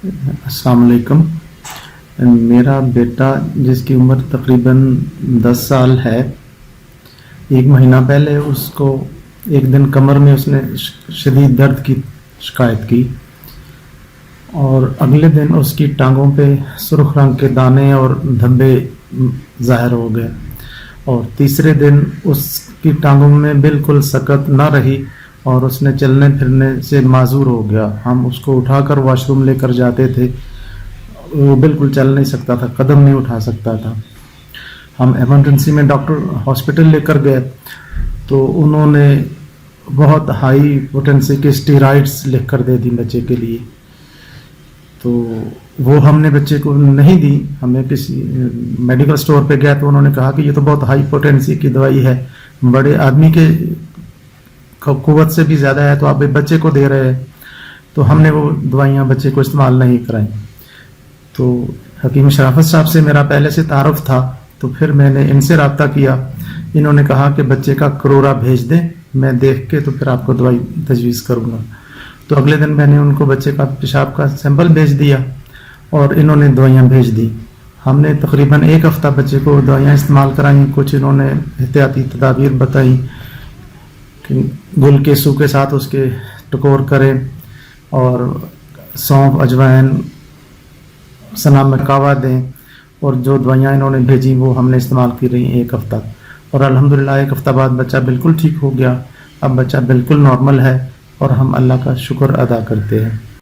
السلام علیکم۔ میرا بیٹا جس کی عمر تقریباً 10 سال ہے، 1 مہینہ پہلے اس کو ایک دن کمر میں اس نے شدید درد کی شکایت کی، اور اگلے دن اس کی ٹانگوں پہ سرخ رنگ کے دانے اور دھبے ظاہر ہو گئے، اور تیسرے دن اس کی ٹانگوں میں بالکل سکت نہ رہی اور اس نے چلنے پھرنے سے معذور ہو گیا۔ ہم اس کو اٹھا کر واش روم لے کر جاتے تھے، وہ بالکل چل نہیں سکتا تھا، قدم نہیں اٹھا سکتا تھا۔ ہم ایمرجنسی میں ڈاکٹر ہاسپٹل لے کر گئے تو انہوں نے بہت ہائی پوٹینسی کے اسٹیرائڈس لکھ کر دے دی بچے کے لیے، تو وہ ہم نے بچے کو نہیں دی۔ ہمیں کسی میڈیکل اسٹور پہ گیا تو انہوں نے کہا کہ یہ تو بہت ہائی پوٹینسی کی دوائی ہے، بڑے آدمی کے قوت سے بھی زیادہ ہے، تو آپ بچے کو دے رہے ہیں۔ تو ہم نے وہ دوائیاں بچے کو استعمال نہیں کرائیں۔ تو حکیم شرافت صاحب سے میرا پہلے سے تعارف تھا، تو پھر میں نے ان سے رابطہ کیا۔ انہوں نے کہا کہ بچے کا کرورہ بھیج دیں، میں دیکھ کے تو پھر آپ کو دوائی تجویز کروں گا۔ تو اگلے دن میں نے ان کو بچے کا پیشاب کا سیمپل بھیج دیا اور انہوں نے دوائیاں بھیج دی۔ ہم نے تقریباً 1 ہفتہ بچے کو دوائیاں استعمال کرائیں، کچھ انہوں نے احتیاطی تدابیر بتائیں کہ گل کے سو کے ساتھ اس کے ٹکور کریں، اور سونف، اجوائن، سنا میں کہوا دیں، اور جو دوائیاں انہوں نے بھیجی وہ ہم نے استعمال کی رہی 1 ہفتہ، اور الحمدللہ 1 ہفتہ بعد بچہ بالکل ٹھیک ہو گیا۔ اب بچہ بالکل نارمل ہے اور ہم اللہ کا شکر ادا کرتے ہیں۔